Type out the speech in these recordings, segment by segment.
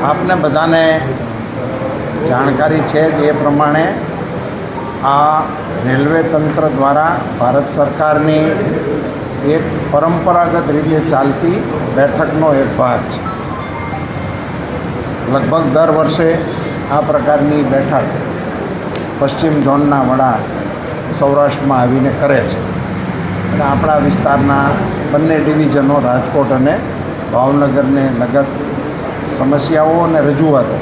આપને બધાને જાણકારી છે જ એ પ્રમાણે આ રેલવે તંત્ર દ્વારા ભારત સરકારની એક પરંપરાગત રીતે ચાલતી બેઠકનો એક ભાગ છે. લગભગ દર વર્ષે આ પ્રકારની બેઠક પશ્ચિમ ઝોનના વડા સૌરાષ્ટ્રમાં આવીને કરે છે અને આપણા વિસ્તારના બંને ડિવિઝનો રાજકોટ અને ભાવનગરને લગત સમસ્યાઓ અને રજૂઆતો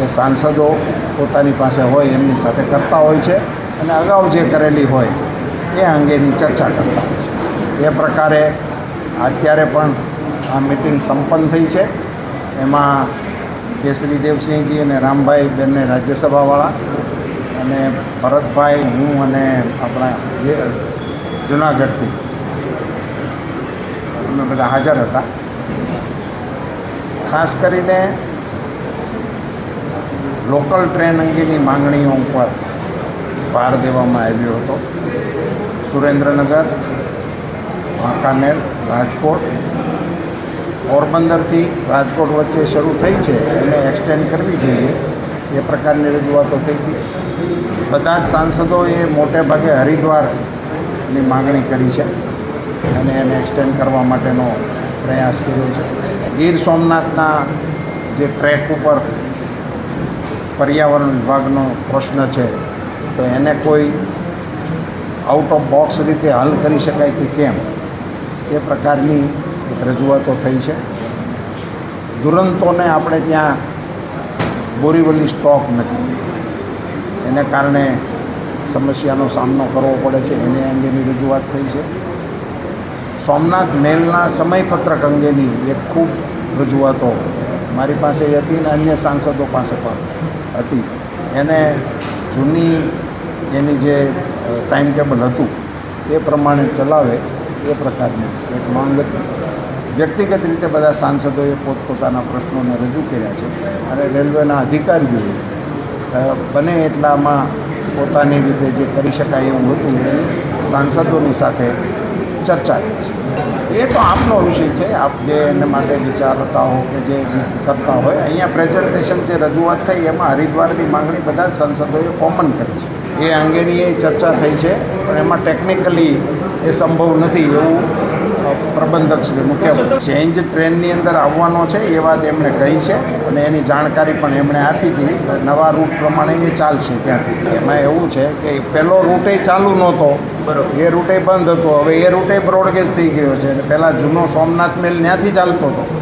એ સાંસદો પોતાની પાસે હોય એમની સાથે કરતા હોય છે અને અગાઉ જે કરેલી હોય એ અંગેની ચર્ચા કરતા હોય છે. એ પ્રકારે અત્યારે પણ આ મિટિંગ સંપન્ન થઈ છે. એમાં કેસરી દેવસિંહજી અને રામભાઈ બંને રાજ્યસભાવાળા અને ભરતભાઈ, હું અને આપણા જે જુનાગઢથી અમે બધા હાજર હતા. ખાસ કરીને લોકલ ટ્રેન અંગેની માંગણીઓ ઉપર ભાર દેવામાં આવ્યો હતો. સુરેન્દ્રનગર, વાંકાનેર, રાજકોટ, પોરબંદરથી રાજકોટ વચ્ચે શરૂ થઈ છે એને એક્સટેન્ડ કરવી જોઈએ એ પ્રકારની રજૂઆતો થઈ હતી. બધા જ સાંસદોએ મોટે ભાગે હરિદ્વારની માંગણી કરી છે અને એને એક્સટેન્ડ કરવા માટેનો પ્રયાસ કર્યો છે. ગીર સોમનાથના જે ટ્રેક ઉપર પર્યાવરણ વિભાગનો પ્રશ્ન છે તો એને કોઈ આઉટ ઓફ બોક્સ રીતે હલ કરી શકાય કે કેમ એ પ્રકારની રજૂઆતો થઈ છે. દુરંતોને આપણે ત્યાં બોરીવલી સ્ટોક નથી, એને કારણે સમસ્યાનો સામનો કરવો પડે છે, એને અંગેની રજૂઆત થઈ છે. સોમનાથ મેલના સમયપત્રક અંગેની એક ખૂબ રજૂઆતો મારી પાસે હતી અને અન્ય સાંસદો પાસે પણ હતી. એને જૂની એની જે ટાઈમ ટેબલ હતું એ પ્રમાણે ચલાવે એ પ્રકારની એક માંગ હતી. વ્યક્તિગત રીતે બધા સાંસદોએ પોતપોતાના પ્રશ્નોને રજૂ કર્યા છે અને રેલવેના અધિકારીઓએ બને એટલામાં પોતાની રીતે જે કરી શકાય એવું હતું એની સાંસદોની સાથે ચર્ચા થઈ છે. એ તો આપનો વિષય છે, આપ જે એને માટે વિચારતા હો કે જે કરતા હોય. અહીંયા પ્રેઝન્ટેશન જે રજૂઆત થઈ એમાં હરિદ્વારની માંગણી બધા જ સાંસદોએ કોમન કરી છે. એ અંગેની એ ચર્ચા થઈ છે પણ એમાં ટેકનિકલી એ સંભવ નથી એવું પ્રબંધક શ્રી મુખ્ય ચેન્જ ટ્રેનની અંદર આવવાનો છે એ વાત એમણે કહી છે અને એની જાણકારી પણ એમણે આપી હતી. નવા રૂટ પ્રમાણે એ ચાલશે ત્યાંથી. એમાં એવું છે કે પહેલો રૂટે ચાલુ નહોતો, એ રૂટે બંધ હતો, હવે એ રૂટે બ્રોડગેજ થઈ ગયો છે અને પહેલાં જૂનો સોમનાથ મેલ ત્યાંથી ચાલતો હતો.